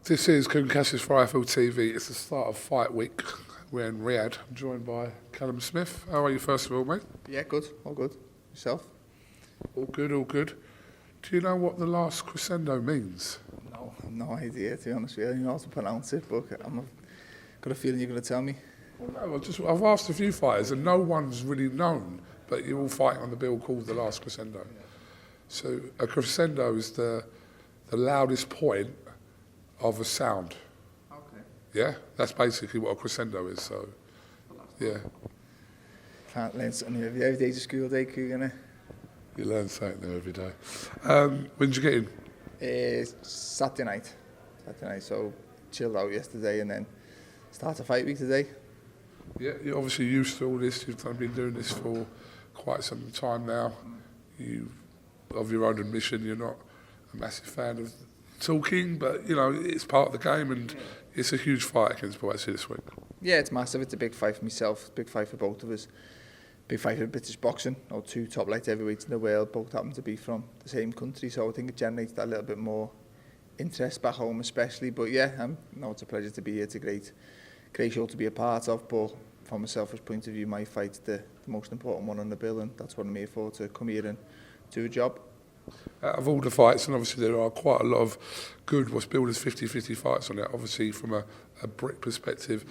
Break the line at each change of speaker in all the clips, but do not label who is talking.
This is Kugan Cassius for IFLTV. It's the start of fight week. We're in Riyadh. I'm joined by Callum Smith. How are you, first of all, mate?
Yeah, good. All good. Yourself?
All good, all good. Do you know what the last crescendo means?
No idea, to be honest with you. I don't know how to pronounce it, but got a feeling you're going to tell me.
Well, no, I've asked a few fighters and no one's really known, but you're all fighting on the bill called the last crescendo. So a crescendo is the loudest point of a sound.
Okay.
Yeah, that's basically what a crescendo is. So, yeah.
Can't learn something new. Every day's a school day, Kugan.
You learn something there every day. When did you get in?
Saturday night. So chilled out yesterday and then start a fight week today.
Yeah, you're obviously used to all this. You've been doing this for quite some time now. You, of your own admission, you're not a massive fan of talking, but you know it's part of the game, and it's a huge fight against Buatsi this week.
Yeah, it's massive. It's a big fight for myself. Big fight for both of us. Big fight for British boxing. Two top light heavyweights in the world, both happen to be from the same country, so I think it generates that little bit more interest back home, especially. But yeah, it's a pleasure to be here. It's a great show to be a part of. But from a selfish point of view, my fight's the most important one on the bill, and that's what I'm here for, to come here and do a job.
Out of all the fights, and obviously there are quite a lot of good, what's billed as 50-50 fights on it, obviously from a Brit perspective,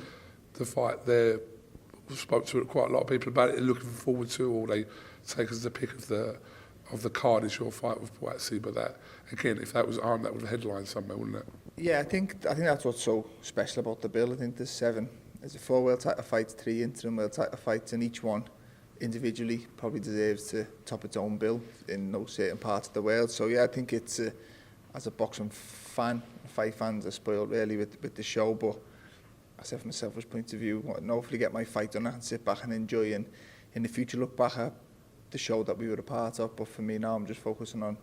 the fight there, we spoke to quite a lot of people about it, they're looking forward to, or they take as the pick of the card is your fight with Buatsi. But that, again, if that was on, that would have headlined somewhere, wouldn't it? Yeah,
I think that's what's so special about the bill. I think there's 7. There's a 4 world title fights, 3 interim world title fights, and each one individually probably deserves to top its own bill in no certain part of the world. So yeah, I think it's as a boxing fan, fight fans are spoiled really with the show. But I said from a selfish point of view, I want to hopefully get my fight done and sit back and enjoy, and in the future look back at the show that we were a part of. But for me now, I'm just focusing on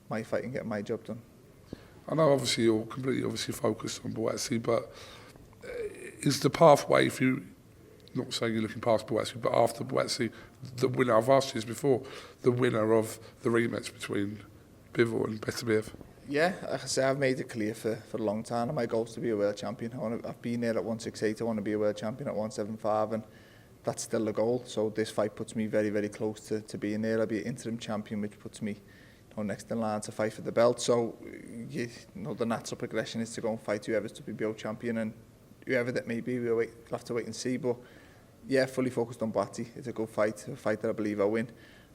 my fight and getting my job done.
I know obviously you're completely focused on Buatsi, but is the pathway, if you, not saying you're looking past Buatsi, but after Buatsi, the winner, I've asked you this before, the winner of the rematch between Bivol and Beterbiev? Yeah,
like I say, I've made it clear for a long time. My goal is to be a world champion. I've been there at 168. I want to be a world champion at 175, and that's still the goal. So this fight puts me very, very close to being there. I'll be an interim champion, which puts me next in line to fight for the belt. So the natural progression is to go and fight whoever's to be world champion, and whoever that may be, we'll have to wait and see. But yeah, fully focused on Buatsi. It's a good fight, a fight that I believe I'll win.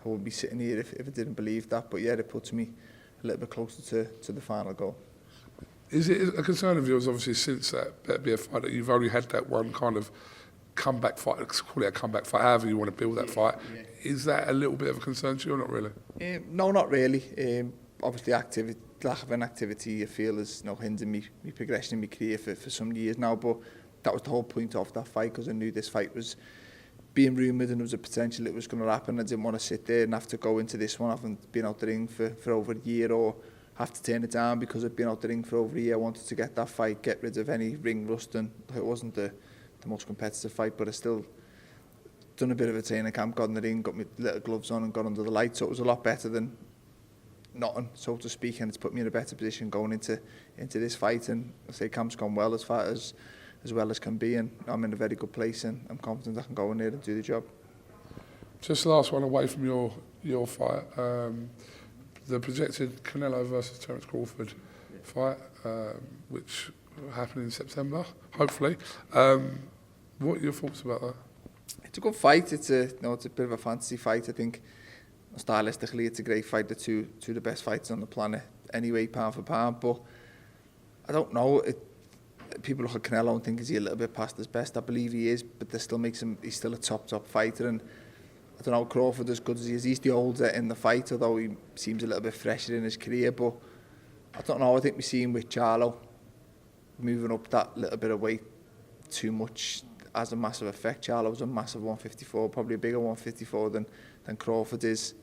I wouldn't be sitting here if I didn't believe that. But yeah, it puts me a little bit closer to the final goal.
Is it a concern of yours, obviously, since that Beterbiev fight, that you've only had that one kind of comeback fight, let's call it a comeback fight, however you want to build that fight. Yeah. Is that a little bit of a concern to you or not really?
No, not really. Obviously, lack of an activity, I feel, has hindered me progression in my career for some years now. But that was the whole point of that fight, because I knew this fight was being rumoured and there was a potential it was going to happen. I didn't want to sit there and have to go into this one. I haven't been out the ring for over a year, or have to turn it down because I've been out the ring for over a year. I wanted to get that fight, get rid of any ring rust, and it wasn't the most competitive fight, but I still done a bit of a training camp, got in the ring, got my little gloves on and got under the light, so it was a lot better than nothing, so to speak, and it's put me in a better position going into this fight. And I say camp's gone well as well as can be, and I'm in a very good place, and I'm confident I can go in there and do the job.
Just the last one away from your fight, the projected Canelo versus Terence Crawford fight, which will happen in September, hopefully. What are your thoughts about that?
It's a good fight. It's a bit of a fantasy fight. I think stylistically it's a great fight. The two of the best fighters on the planet anyway, pound for pound. But I don't know. People look at Canelo and think, is he a little bit past his best? I believe he is, but that still makes him, he's still a top fighter. And I don't know, Crawford, as good as he is, he's the older in the fight, although he seems a little bit fresher in his career. But I don't know, I think we see him with Charlo moving up that little bit of weight too much has a massive effect. Charlo was a massive 154, probably a bigger 154 than Crawford is,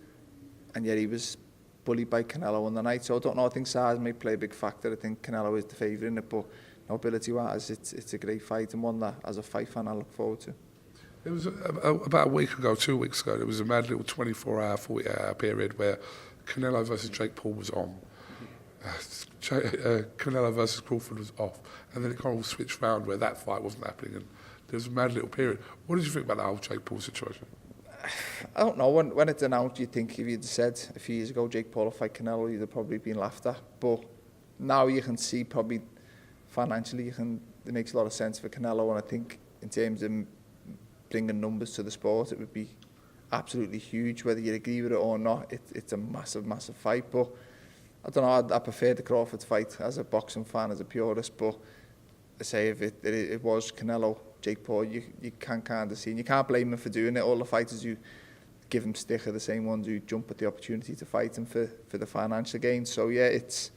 and yet he was bullied by Canelo on the night. So I don't know, I think size may play a big factor. I think Canelo is the favourite in it, but ability-wise, it's a great fight, and one that, as a fight fan, I look forward to.
It was about a week ago, 2 weeks ago, there was a mad little 24-hour, 48-hour period where Canelo versus Jake Paul was on. Canelo versus Crawford was off, and then it kind of all switched round where that fight wasn't happening, and there was a mad little period. What did you think about the whole Jake Paul situation?
I don't know. When it's announced, you'd think if you'd said a few years ago Jake Paul would fight Canelo, you'd have probably been laughed at. But now you can see probably financially, it makes a lot of sense for Canelo, and I think in terms of bringing numbers to the sport, it would be absolutely huge. Whether you agree with it or not, it's a massive, massive fight. But I don't know, I prefer the Crawford fight as a boxing fan, as a purist. But I say if it was Canelo, Jake Paul, you can kind of see, and you can't blame him for doing it. All the fighters who give him stick are the same ones who jump at the opportunity to fight him for the financial gain. So yeah, it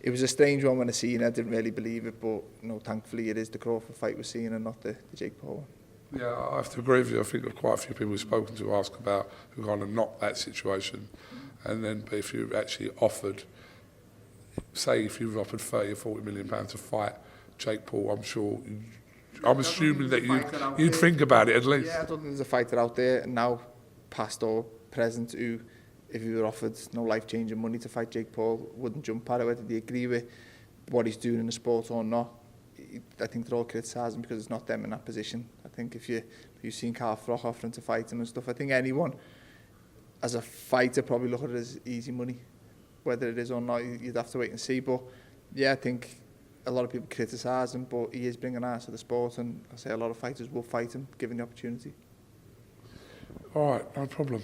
was a strange one when I seen it. I didn't really believe it, but thankfully it is the Crawford fight we're seeing and not the Jake Paul one.
Yeah, I have to agree with you. I think quite a few people we've spoken to ask about who kind of knocked that situation. And then but if you actually offered, say if you were offered 30 or 40 million pounds to fight Jake Paul, I'm assuming that you'd think about it at least.
Yeah, I don't think there's a fighter out there now, past or present, who, if he were offered no life-changing money to fight Jake Paul, wouldn't jump at it, whether they agree with what he's doing in the sport or not. I think they're all criticising because it's not them in that position. I think if you've seen Carl Froch offering to fight him and stuff, I think anyone as a fighter probably look at it as easy money. Whether it is or not, you'd have to wait and see. But yeah, I think a lot of people criticise him, but he is bringing eyes to the sport, and I say a lot of fighters will fight him given the opportunity.
All right, no problem.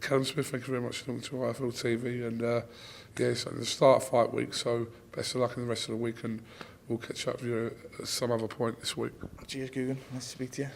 Callum Smith, thank you very much for coming to IFLTV, and yes, at the start of fight week, so best of luck in the rest of the week, and we'll catch up with you at some other point this week.
Cheers, Kugan. Nice to speak to you.